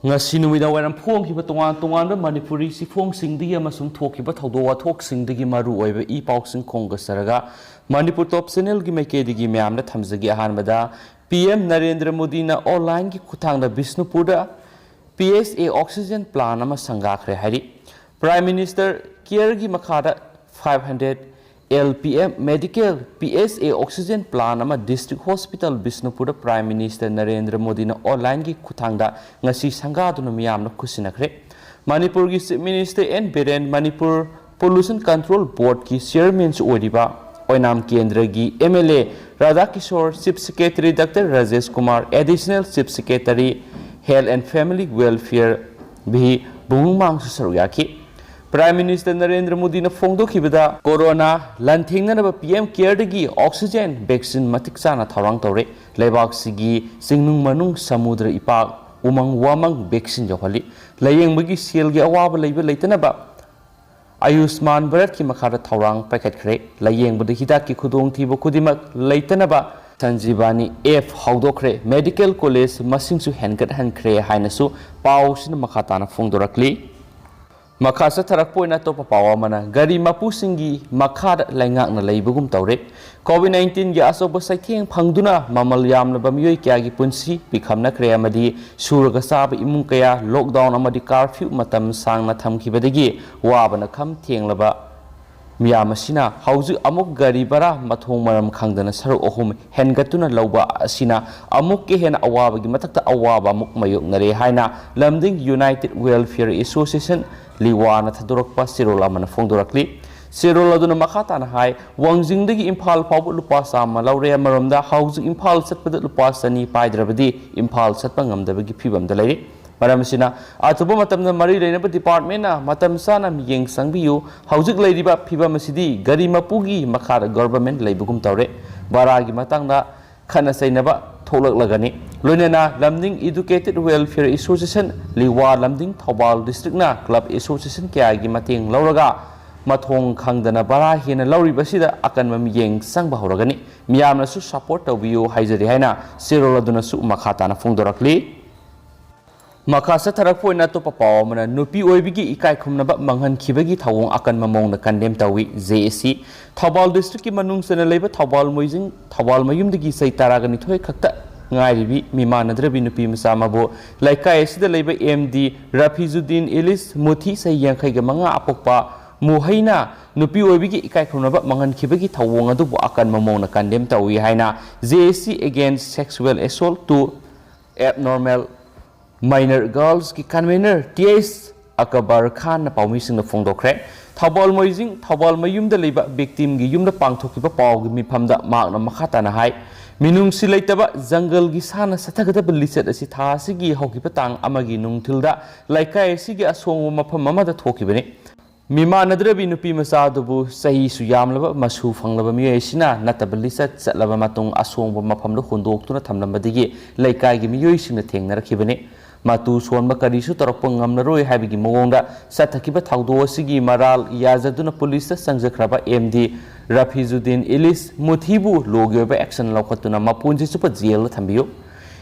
ngasi numida waram phong ki batongan tongan ba manipuri si phong singdigi amasung thoki ba thodo wa thok singdigi maru oiba I pausing konga saraga manipur top channel gi makedigi myamna thamjagi ahanbada PM Narendra Modi na online ki kuthangda Bisnupur da PSA oxygen plan ama sangakhre hari Prime Minister care gi makhada 500 LPM medical PSA oxygen plan ama district hospital Bisnupur da Prime Minister Narendra Modi na online gi kuthangda ngasi sangaduna miyamna khusinakre Manipur gi Chief Minister N Biren Manipur Pollution Control Board ki chairman su odiba Oinam Kendra gi MLA Radha Kishore Chief Secretary Dr. Rajesh Kumar Additional Chief Secretary Health and Family Welfare Bhi Bungmang Saruyaki Prime Minister Narendra Modi na Fongdo Kibada Corona Lanthingna na PM Care gi oxygen vaccine matiksana thawang tore Lebak sigi singnung manung samudra ipak umang wamang vaccine johali layeng bagi sel gi awaba leiba leitana ba Ayushman Bharat ki makhara thawang packet khre layeng budi hidak ki khudong thibo khudimak leitana ba Sanjivani F hawdokre medical college masing su hengat hankre hainasu pausin makhatana fongdorakli Makasa tarak poina to papawa mana gari mapu singi makhad laingak na leibugum tawre COVID-19 gi asoba saitheng phangduna mamal yamna bamyoi kya gi punsi pikhamna kre amadi suraga sab imung kaya lockdown amadi curfew matam sangna thamkhibadagi wabana kham thenglaba miyamasina hauju amuk gari bara mathong maram khangdana saru ohum hengatuna lawba asina amuk ke hen awaba gi matakta awaba amuk mayok nare haina lamding United Welfare Association Liwana Thadurakpa Sirola Mana Fongdorakli Sirola Duna Makhatana Hai Wangjing the Impal Pau Lupasa Malaria Maramda House Impal Set with Lupasani Paidravadi Impal Setpangam the Vigipibam the lady Paramasina Atubumatam the Marie Renaba Department Matam Sana Miyang Sangbiu Housing Lady Piba Masidi Gari Mapugi Makara Government Labugum Tore Baragi Matanga Kana Sainaba Tolak Lagani Lunena Lamding Educated Welfare Association Liwa Lamding Thobal District na Club Association kaya gi mating lauraga mathong khangdana bara hena lauri basida akan mamiyeng sangba horagani miyamna su support tawiyo haijari haina siroladuna su makhatana fongdorakli Makasa tarak poina to papaw mana nupi oibigi ikai khumnaba manghan khibagi thawong akan mamongna condemn tawi JSC Thobal District ki manung sana leiba Thobal moijing Thobal mayumdigi sai taragani thoi khakta ngairibi mimanadrabi nupi masamabu laikai sida leiba MD Rafizuddin Ilis Muthi sai yangkhai ga manga apokpa muhaina nupi oibigi ikai khumnaba manghan khibagi thawong adubu akan mamongna condemn tawi haina JSC against sexual assault to abnormal minor girls ki convener TS Akbar Khan na pawmising na fongdokre Thobal moijing Thobal mayumda leiba victim gi yumda pangthokiba paw gi mifamda makna makhata na hai minung silaitaba jungle gi sana sathagada bilicet asi tha sigi hokiba tang amagi nungthilda laikai sigi asong mafam amada thokibani mima nadrabi nupi masa dubu sahi su yamlaba masu fanglaba mi esina natabilicet chatlaba matung asong mafam do hundoktuna thamlambadigi laikai gi miyoi singna thengnarakibani Matu sonba karisu tarakpang ngamnaroi habigi mawongda sathakiba thawdo asigi maral yazaduna police sangjakraba MD Rafizuddin Ilis Muthibu logyoba action lawkhatuna mapunji supa jail thambiyo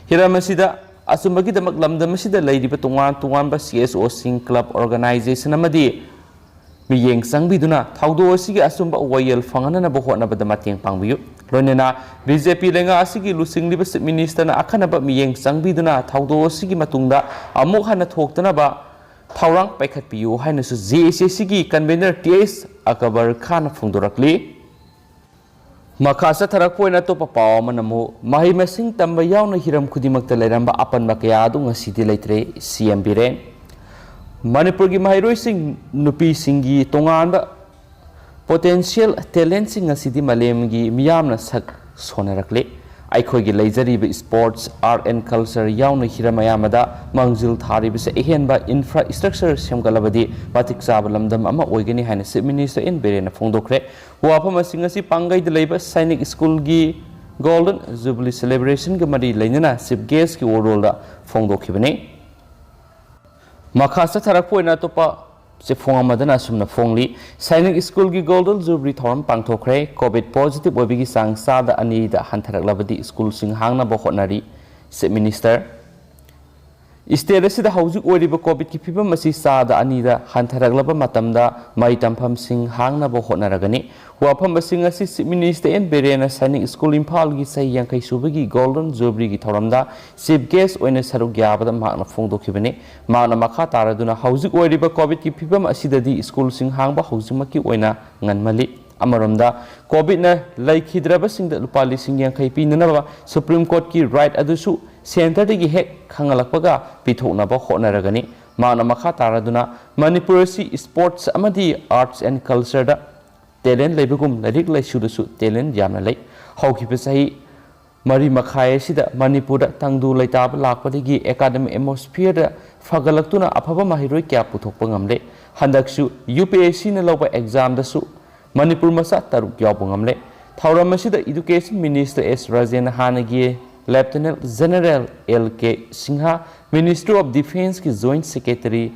hiramasida asumagi damak lamdamasida leidiba tungan ba CSO sing club organization amadi miyeng sangbiduna thawdo asigi asumba wayel fangana ba hotnabada mateng pangbiyo Lonena BJP lenga asigi lusingliba minister na akhanaba miyeng sangbiduna thawdo asigi matungda amuk hana thoktana ba thawrang paikhatpiyo haina su JSC sigi convener TS Akbar Khan fongdorakli Makasa tarak poina to papaw manamu mahi masing tamba yauna hiram khudimakta leiramba apanba kaya adu ngasidi leitre CM Biren Manipur gi mahiroi sing nupi singi tonganba potential talent sing asidi malem gi miyamna sak sonarakle aikhoi gi leijariba sports art and culture yauna hiramayamada mangjil tharibase ehenba infrastructure semgalabadi patik sabalamdam ama oigani haina Chief Minister in Berena fongdokre wafam singasi pangai de leiba Sainik School gi Golden Jubilee celebration gi mari leinana chief guest ki role da fongdokhibane Makasa tarak poina topa se fonga madana sumna fongli Sainik School gi Golden Jubilee thoram pangthokre COVID positive obigi sangsa da ani da hantharaklabadi school sing hangna bo hotnari Chief Minister State asida haujuk oiriba COVID ki phibam asi sada anida hantharaglaba matamda mai tampham sing hangnaba hotnaragani wafam asing asi Chief Minister N Berena Sainik School Imphal gi sai yankai subagi Golden Jubilee gi thoramda chief guest oina saruk yabada makna phongdokhibani makna makha taraduna haujuk oiriba COVID ki phibam asidadi school sing hangba haujumaki oina nganmali Amaramda COVID na laikhidraba singda lupa lising yankai pinanaba Supreme Court ki right adusu Center digi hek khangalakpaga pithoknaba hotnaragani mana makha taraduna Manipur si sports amadi arts and culture da talent leibugum larik laisudusu talent yamna lei haukipa sahi mari makhai sida Manipur da tangdu laitaba lakpadigi academic atmosphere da fagalaktuna aphaba mahiroi kya puthokpa ngamle handaksu UPSC na lawba exam da su Manipur masa taruk yawpa ngamle thauram asida Education Minister S Rajen Hanagi Lieutenant General L.K. Singha, Minister of Defense ki Joint Secretary,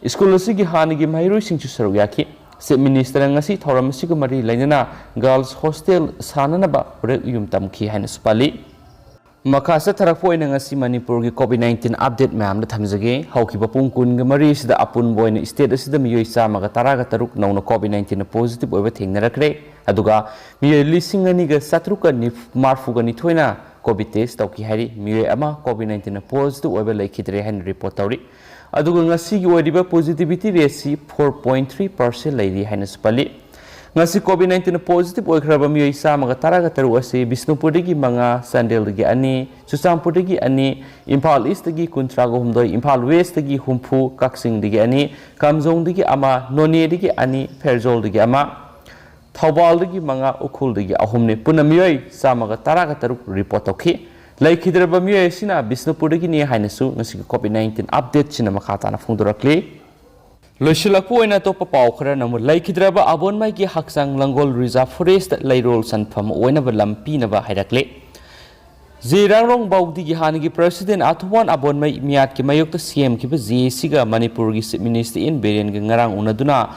School asigi hanigi mahiroi singchu saruyaki, se Minister ngasi thoram asigu mari lainana Girls Hostel sananaba urek yum tamki haina supali. Makasa tarakpo ina ngasi Manipur ki COVID-19 update mayam na thamjage haukiba pung kun ga mari sida apun boina state asida miyoi chamaga taraga taruk nauna COVID-19 na positive oiba thengnarakre aduga miyoi lising ani ga satruka ni marfuga ni thoina COVID test tauki hari miyoi ama COVID-19 na positive oiba laikhidre hain report tauri aduga ngasi gi oiba positivity rate 4.3% lairi hain supali ngasi COVID-19 na positive oikraba miyoi chamaga taraga taru ase Bisnupur dagi manga Sandel dagi ani Chusampur dagi ani Imphal East dagi kuntraga humdoi Imphal West dagi humpu Kaksing dagi ani Kamjong dagi ama None dagi ani Ferjol dagi ama Thawbal dagi manga Ukhul dagi ahumne puna miyoi chamaga taraga taru report tauki laikhidraba miyoi sina Bisnupur dagi ni hainasu ngasi COVID-19 update sina makata na phongdorakle Loishilakpo oina topa pau khara namu laikhidraba Abonmai ki Hakchang Langol Reserve Forest Lairol sanpham oina ba lampi na ba Hairakle Jirangrong baudi gi hanigi President 7thOct Abonmai miat ki mayokta CM ki ba JC ga Manipur gi Chief Minister in Beren ga ngarang unaduna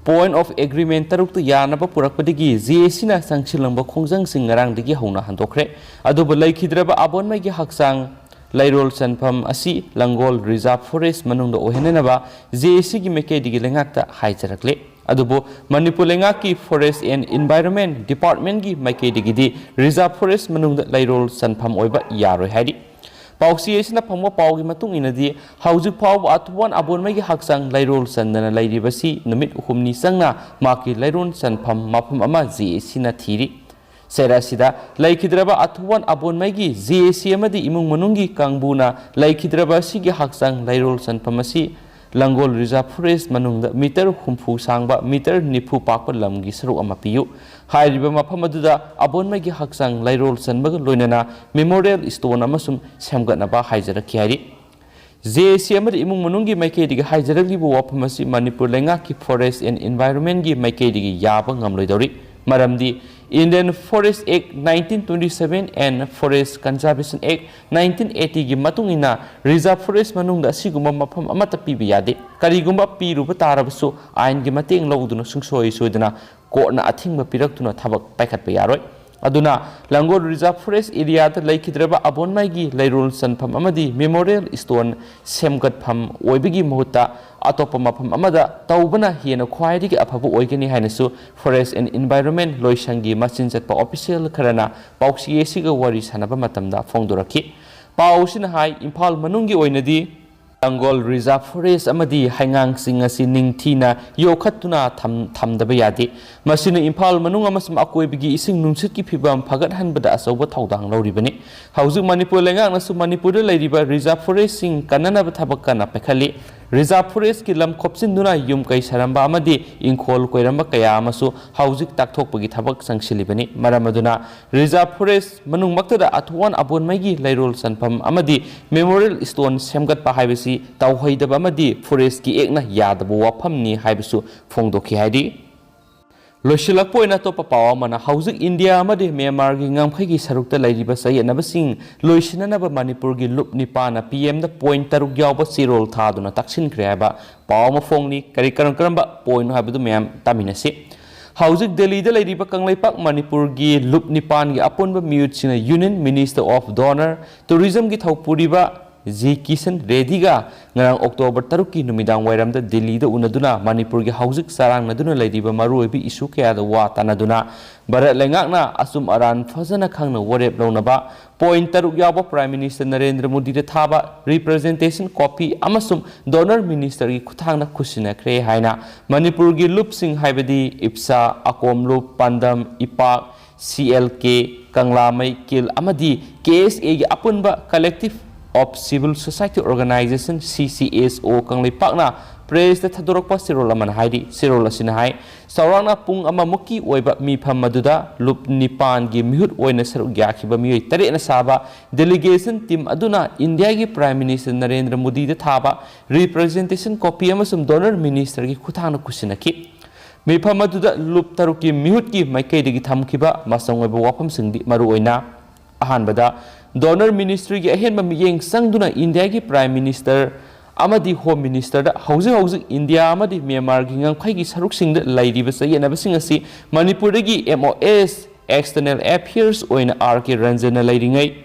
point of agreement taruk tu yana ba purakpadigi JC na sangchilangba khongjang sing ngarang digi hona handokre aduba laikhidraba Abonmai gi Hakchang Lairol sanpham asi Langol Reserve Forest manungda ohenenaba JC gi meke digi lengakta haijarakle adubo Manipur lengaki Forest and Environment Department gi meke digi di Reserve Forest manungda Lairol sanpham oiba Yaroi haidi pausi esina phangwa pau gi matung inadi haujuk pau 7thOct Abonmai gi Hakchang Lairol sandana lairibasi numit humni sangna maki Lairol sanpham mafam ama JC na thiri Serasida laikhidraba 7thOct Abonmai gi JC amadi imung manungi kangbuna laikhidraba sigi Hakchang Lairol sanphamasi Langol Reserve Forest manungda meter humpu sangba meter nipu pakpa lamgi saru ama piyu hairiba mafam aduda Abonmai gi Hakchang Lairol sanbaga loinana memorial stone amasum semgatnaba haijarakhi hari JC amadi imung manungi maikei digi haijaraklibu wafamasi Manipur lengaki Forest and Environment gi maikei digi yaba ngamloidori maramdi Indian Forest Act 1927 and Forest Conservation Act 1980 gi matungina Reserve Forest manungda asigumba mafam amata pibi yade karigumba piruba tarabasu ain gi mateng lawduna sungsoi soiduna courtna athingba piraktuna thabak paikhatpa yaroi aduna Langol Reserve Forest area da laikhidraba Abonmai gi Lairol sanpham amadi memorial stone semgatpham oibigi mahutta atopa mafam amada taubana hiena khwaidigi afaba oigani hainasu Forest and Environment loisangi machin chatpa official kharana pausi esiga wari sanaba matamda phongdorakhi pausina hai Imphal manungi oinadi Langol Reserve Forest amadi haingang sing asi ningthina yokhatuna thamdaba yadi masina Imphal manung amasum akoibigi ising nungsit ki phibam phagat hanbada asoba thaudang lawribani hauju Manipur lengang nasu Manipur da lairiba Reserve Forest sing kanana thabak kana pekhali Reserve Forest ki lam khopsinduna yum kai saramba amadi ingkhol koiramba kaya amasu haujik takthokpagi thabak sangsilibani maramaduna Reserve Forest manung maktada 7thOct Abonmai gi Lairol sanpham amadi memorial stone semgatpa haibasi tauhaidaba amadi forest ki ekna yadaba wafamni haibasu phongdokhi haidi Loishilakpo oina topa pawa mana haujuk India amadi Myanmar gi ngamkhai gi sarukta lairiba sayenabasing loisinanaba Manipur gi lupni pana PM da point taruk yawba sirol thaduna taksin kreba pawa mafongni kari karamba point habadu myam taminasi haujuk Delhi da lairiba kanglaipak Manipur gi lupni pan gi aponba mute sina Union Minister of Donor Tourism gi thaupuriba Ji Kisan Rediga ngarang October 3 ki numidang wairamda Delhi da unaduna Manipur gi hauzik sarang naduna laidiba maruibi isu kaya da wa tanaduna Bharat lengakna asum aran fazana khangna warep launaba point 3 yawa Prime Minister Narendra Modi da thaba representation copy amasum donor minister gi khuthangna khusina kre haina Manipur gi lupsing haibadi IPSA akom lup pandam ipak CLK Kanglamai Kil Amadi KSA gi apunba collective of Civil Society Organization CCSO Kanglai Pakna praise the Tadorokpa Sirolaman Haidi Sirola Sinahai Sarana Pung Amamuki Oiba Mi Pamaduda Lup Nipan gi Mihut Oina Saru Yakiba Mi Tare na Saba delegation team Aduna India gi Prime Minister Narendra Modi the Thaba representation copy amasum donor minister gi Kutana Kusinaki Mi Pamaduda Lup Taruki Mihut gi Maikay gi Thamkiba Masang Oiba Wapam Singdi Maru Oina Ahanbada Donor Ministry gi ahen ma miyeng sangduna India gi Prime Minister amadi Home Minister da hauzik India amadi Myanmar gi ngangkhai gi saruk sing da lairiba sayena basing asi Manipur gi MOS External Affairs oina RK Ranjana lairingai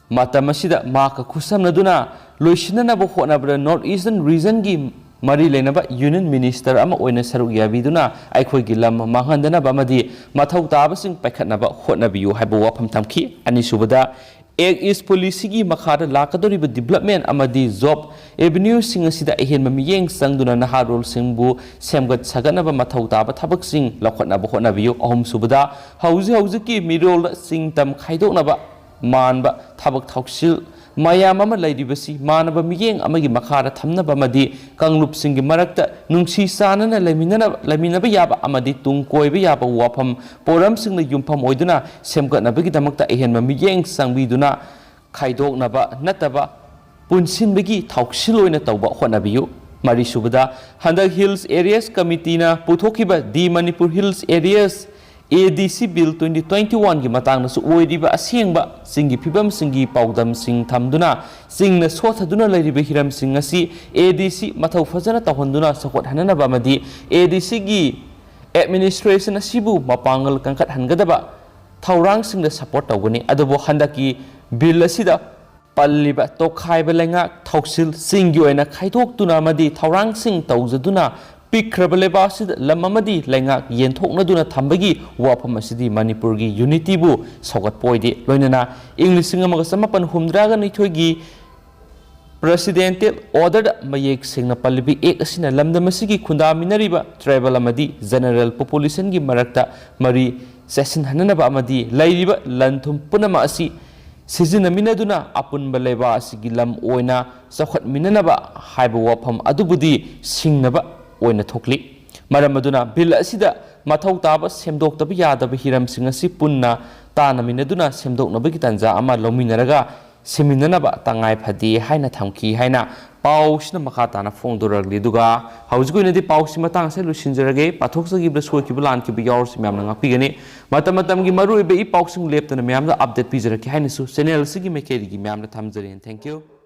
matam asida ma ka khusamnaduna loisinana bo honabra North Eastern Region gi Mari Lenaba Union Minister ama oina saruk yabiduna aikhoi gi lam manghandana bamadi mathau tabasing paikhatnaba hotnabiyu haibo wafam tamki ani subada Ek is policy gi makhada lakadoriba development amadi job avenue sing asida ahen mamiyeng sangduna naharol singbu semgat saganaba mathau taba thabak sing lakhatnaba hotnabiyu ahum subada hauzi ki mirol sing tam khaidoknaba manba thabak thoksil mayam ama lairibasi manaba miyeng amagi makhara thamnaba amadi kanglup singi marakta nungsi sanana laiminaba yaba amadi tungkoiba yaba wafam poram singna yumpham oiduna semgatnabagi damakta ehenma miyeng sangbiduna khaidoknaba nataba punsinbagi thoksil tauba hotnabiyu mari subada handak hills areas committee na puthokiba di Manipur hills areas ADC Bill 2021 gi matang na su oiriba asengba singi phibam singi paudam sing thamduna singna sothaduna lairiba hiram sing asi ADC mathau fazana tahonduna sakot hananaba amadi ADC gi administration asibu mapangal kangkat hangadaba thaurang singda support tawgani adubo handaki bill asida palliba tokhaiba lenga thoksil singi oina khaithok amadi thaurang sing tawjaduna Pikrabalebasida Lamamadi Lenga Yenthoknaduna Thambagi Wapam Asidi Manipur gi unity bu sogat poide loinana English amaga samapan humdraga nithogi presidential order mayek singna pallibi ek asina lamdamasigi khunda minariba tribal amadi general population gi marakta mari session hananaba amadi lairiba lanthum punama asi Sizina minaduna apun baleba asigi lam oina sakhat minanaba haiba wapam adubudi singnaba oina thokli maramaduna bill asida mathau taba semdoktaba yadaba hiram singasi punna tanaminaduna semdoknabagi tanja ama lominaraga seminanaba tangai phadi haina thamki haina pausna makha tana phongdoragli duga haujugoinadi pausi matang se lusinjarage pathokjagi brasoi ki bulan ki biyor simyamna ngapigani matam gi maru be i pausing leptana myamda update pijaraki haina su channel sigi mekeri gi myamna thamjari thank you